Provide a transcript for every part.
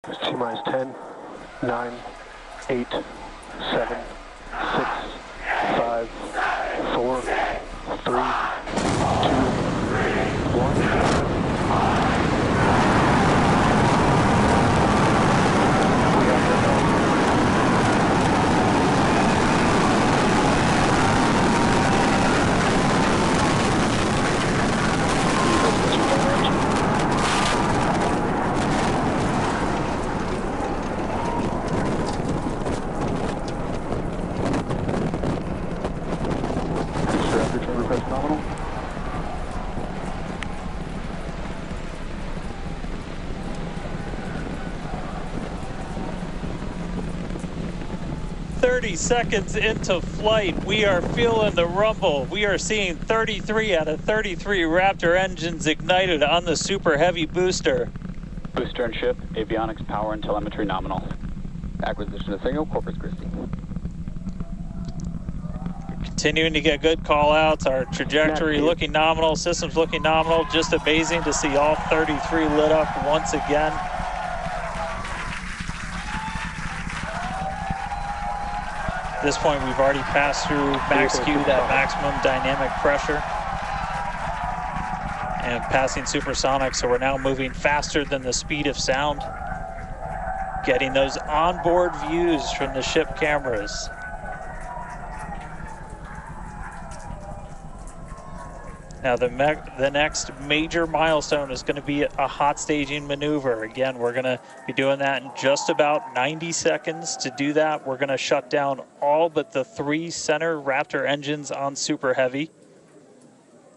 T-minus 10, 9, 8, 7, 6, 5, 4, 3, 2, 1. Nominal. 30 seconds into flight, we are feeling the rumble. We are seeing 33 out of 33 Raptor engines ignited on the Super Heavy booster. Booster and ship, avionics, power, and telemetry nominal. Acquisition of signal, Corpus Christi. Continuing to get good call outs. Our trajectory looking nominal, systems looking nominal. Just amazing to see all 33 lit up once again. At this point, we've already passed through max Q, that maximum dynamic pressure, and passing supersonic, so we're now moving faster than the speed of sound, getting those onboard views from the ship cameras. Now the next major milestone is going to be a hot staging maneuver. Again, we're going to be doing that in just about 90 seconds. To do that, we're going to shut down all but the 3 center Raptor engines on Super Heavy.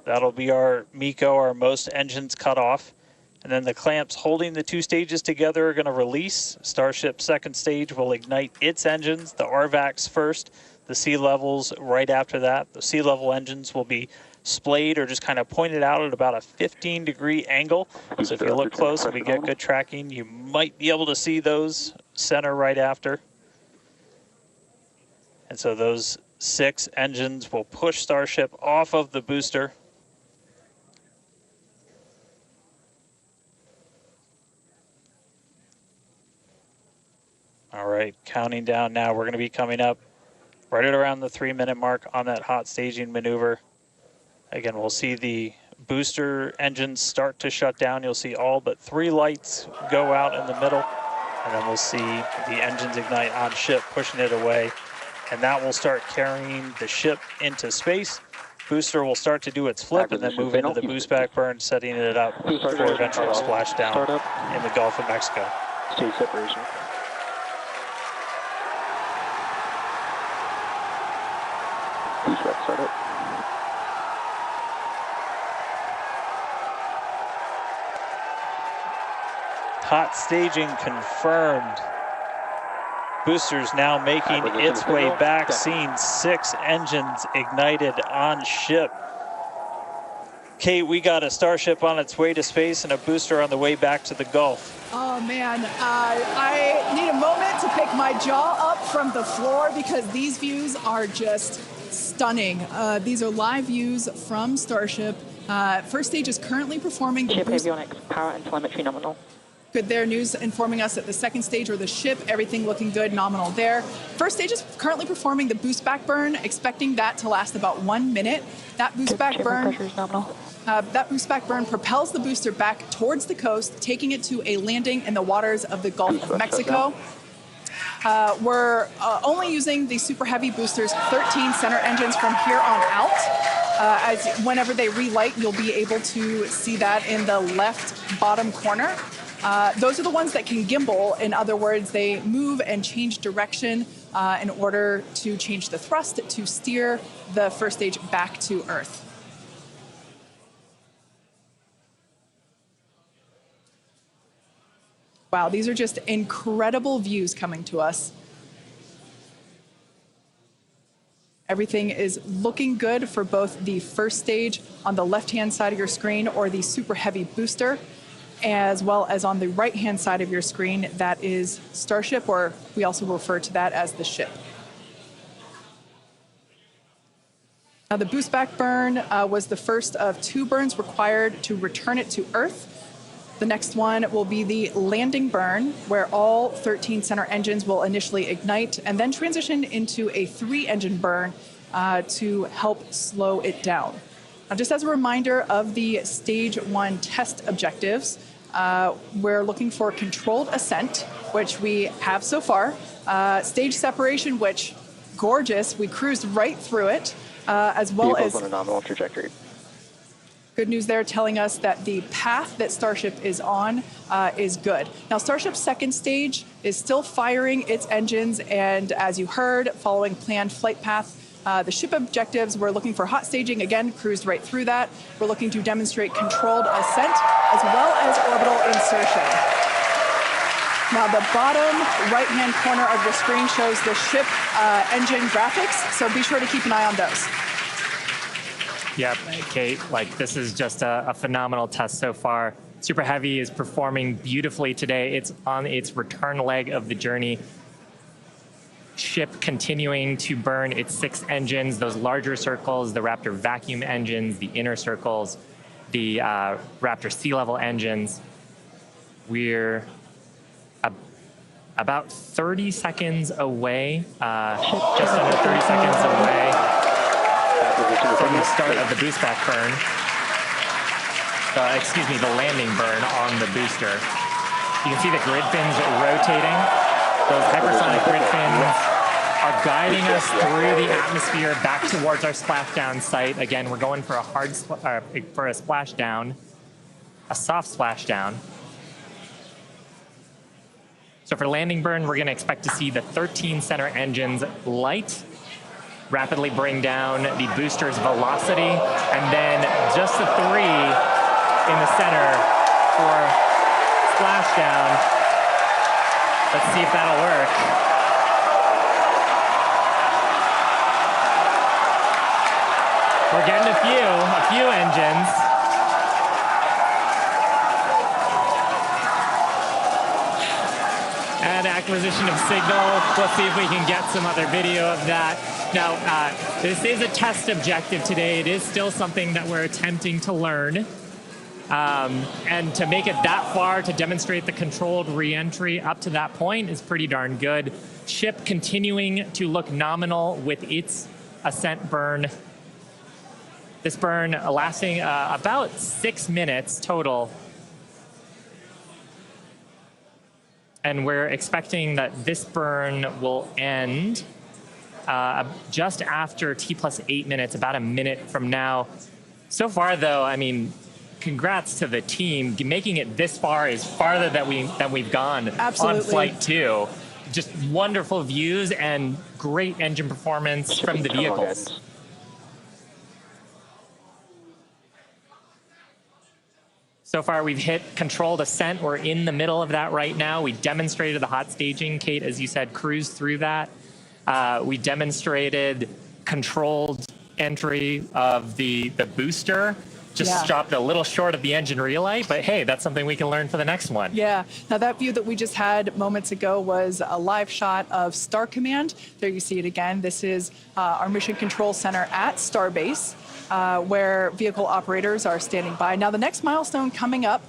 That'll be our MECO, our most engines cut off. And then the clamps holding the 2 stages together are going to release. Starship second stage will ignite its engines, the RVACs first, the sea levels right after that. The sea level engines will be splayed or just kind of pointed out at about a 15-degree angle. So if you look close and we get good tracking, you might be able to see those center right after. And so those 6 engines will push Starship off of the booster. All right, counting down now. We're going to be coming up right at around the 3-minute mark on that hot staging maneuver. Again, we'll see the booster engines start to shut down. You'll see all but 3 lights go out in the middle, and then we'll see the engines ignite on ship, pushing it away, and that will start carrying the ship into space. Booster will start to do its flip and then move into the boost back burn, setting it up for eventual splashdown in the Gulf of Mexico. Stage separation. Boost back startup. Hot staging confirmed. Boosters now making its way back, seeing 6 engines ignited on ship. Kate, we got a Starship on its way to space and a booster on the way back to the Gulf. Oh man, I need a moment to pick my jaw up from the floor because these views are just stunning. These are live views from Starship. First stage is currently performing the ship avionics, power, and telemetry nominal. Good there, news informing us that the second stage or the ship, everything looking good, nominal there. First stage is currently performing the boost back burn, expecting that to last about 1 minute. That boost back burn, propels the booster back towards the coast, taking it to a landing in the waters of the Gulf of Mexico. We're only using the Super Heavy boosters, 13 center engines from here on out. As whenever they relight, you'll be able to see that in the left bottom corner. Those are the ones that can gimbal. In other words, they move and change direction in order to change the thrust to steer the first stage back to Earth. Wow, these are just incredible views coming to us. Everything is looking good for both the first stage on the left-hand side of your screen or the Super Heavy booster, as well as on the right-hand side of your screen, that is Starship, or we also refer to that as the ship. Now, the boost back burn was the first of 2 burns required to return it to Earth. The next one will be the landing burn, where all 13 center engines will initially ignite and then transition into a 3-engine burn to help slow it down. Now, just as a reminder of the Stage 1 test objectives, we're looking for controlled ascent, which we have so far. Stage separation, which, gorgeous, we cruised right through it, as well as... on a nominal trajectory. Good news there telling us that the path that Starship is on is good. Now, Starship's second stage is still firing its engines, and as you heard, following planned flight path, the ship objectives, we're looking for hot staging, again, cruised right through that. We're looking to demonstrate controlled ascent as well as orbital insertion. Now, the bottom right-hand corner of the screen shows the ship engine graphics, so be sure to keep an eye on those. Yep, Kate, like this is just a phenomenal test so far. Super Heavy is performing beautifully today. It's on its return leg of the journey. Ship continuing to burn its 6 engines, those larger circles, the Raptor vacuum engines, the inner circles, the Raptor sea level engines. We're about 30 seconds away, just under 30 seconds away from the start of the boost back burn. Excuse me, the landing burn on the booster. You can see the grid fins rotating. Those hypersonic grid fins are guiding us through the atmosphere back towards our splashdown site. Again, we're going for a for a splashdown, a soft splashdown. So for landing burn, we're going to expect to see the 13 center engines light, rapidly bring down the booster's velocity, and then just the 3 in the center for splashdown. Let's see if that'll work. We're getting a few engines. And acquisition of signal. We'll see if we can get some other video of that. Now, this is a test objective today. It is still something that we're attempting to learn. And to make it that far, to demonstrate the controlled re-entry up to that point is pretty darn good. Ship continuing to look nominal with its ascent burn. This burn lasting about 6 minutes total. And we're expecting that this burn will end just after T+8 minutes, about a minute from now. So far, though, I mean, congrats to the team. Making it this far is farther than we've gone Absolutely. On Flight 2. Just wonderful views and great engine performance from the vehicles. So far, we've hit controlled ascent. We're in the middle of that right now. We demonstrated the hot staging. Kate, as you said, cruised through that. We demonstrated controlled entry of the booster. Just stopped a little short of the engine relight, but hey, that's something we can learn for the next one. Yeah. Now, that view that we just had moments ago was a live shot of Star Command. There you see it again. This is our Mission Control Center at Starbase, where vehicle operators are standing by. Now, the next milestone coming up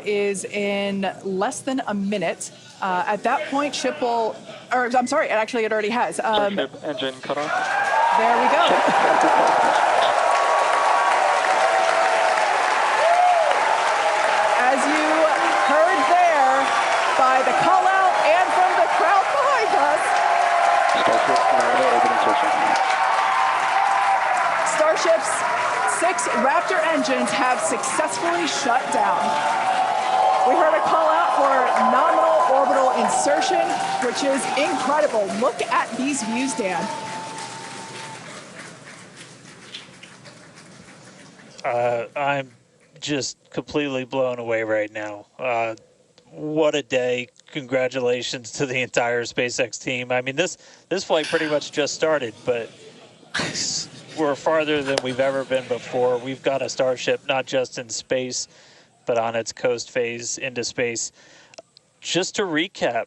is in less than a minute. At that point, ship will, or I'm sorry, actually it already has. Starship engine cut off. There we go. As you heard there by the call out and from the crowd behind us, Starship nominal orbit insertion. Starship's 6 Raptor engines have successfully shut down. We heard a call out for nominal orbital insertion, which is incredible. Look at these views, Dan. I'm just completely blown away right now. What a day. Congratulations to the entire SpaceX team. I mean, this flight pretty much just started, but we're farther than we've ever been before. We've got a Starship not just in space, but on its coast phase into space. Just to recap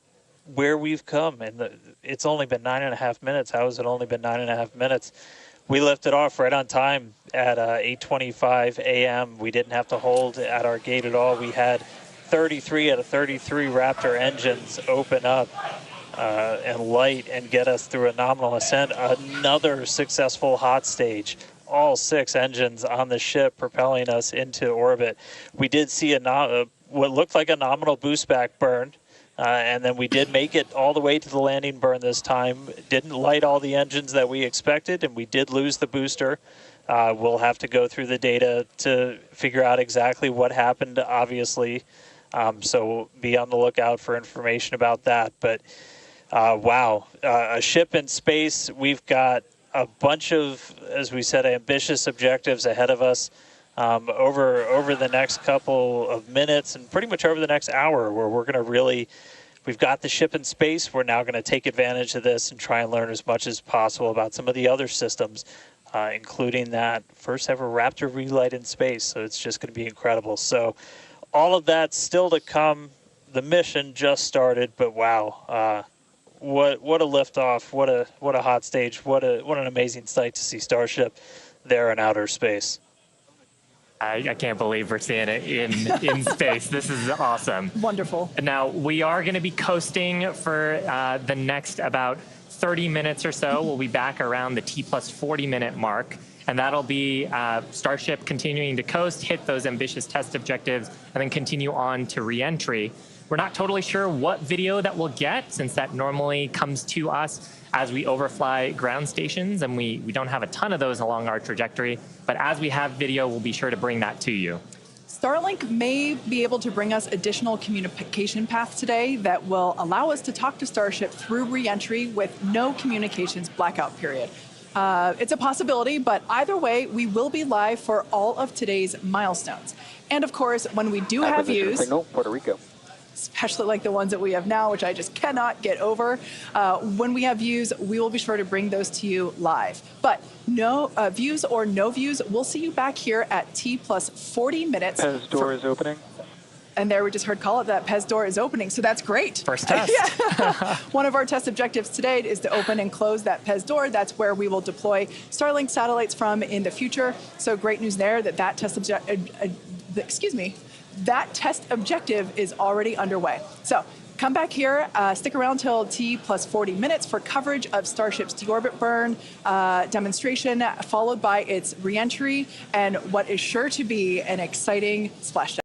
where we've come, and it's only been 9.5 minutes. How has it only been 9.5 minutes? We lifted off right on time at 8:25 a.m. We didn't have to hold at our gate at all. We had 33 out of 33 Raptor engines open up and light and get us through a nominal ascent. Another successful hot stage. All 6 engines on the ship propelling us into orbit. We did see what looked like a nominal boost back burn. And then we did make it all the way to the landing burn this time. Didn't light all the engines that we expected, and we did lose the booster. We'll have to go through the data to figure out exactly what happened, obviously. So be on the lookout for information about that. But wow, a ship in space. We've got a bunch of, as we said, ambitious objectives ahead of us. Over the next couple of minutes and pretty much over the next hour, where we're going to really, we've got the ship in space. We're now going to take advantage of this and try and learn as much as possible about some of the other systems, including that first ever Raptor relight in space. So it's just going to be incredible. So all of that still to come. The mission just started, but wow, what a liftoff! What a hot stage! What an amazing sight to see Starship there in outer space. I can't believe we're seeing it in space. This is awesome. Wonderful. Now, we are going to be coasting for the next about 30 minutes or so. We'll be back around the T plus 40-minute mark. And that'll be Starship continuing to coast, hit those ambitious test objectives, and then continue on to re-entry. We're not totally sure what video that we'll get, since that normally comes to us as we overfly ground stations, and we don't have a ton of those along our trajectory. But as we have video, we'll be sure to bring that to you. Starlink may be able to bring us additional communication paths today that will allow us to talk to Starship through re-entry with no communications blackout period. It's a possibility, but either way, we will be live for all of today's milestones. And of course, when we do have views, signal, Puerto Rico. especially like the ones that we have now, which I just cannot get over. When we have views, we will be sure to bring those to you live. But no views or no views, we'll see you back here at T plus 40 minutes. Pez door is opening. And there we just heard call it that Pez door is opening, so that's great. First test. Yeah. One of our test objectives today is to open and close that Pez door. That's where we will deploy Starlink satellites from in the future. So great news there that that test that test objective is already underway. So come back here, stick around till T plus 40 minutes for coverage of Starship's deorbit burn demonstration, followed by its reentry and what is sure to be an exciting splashdown.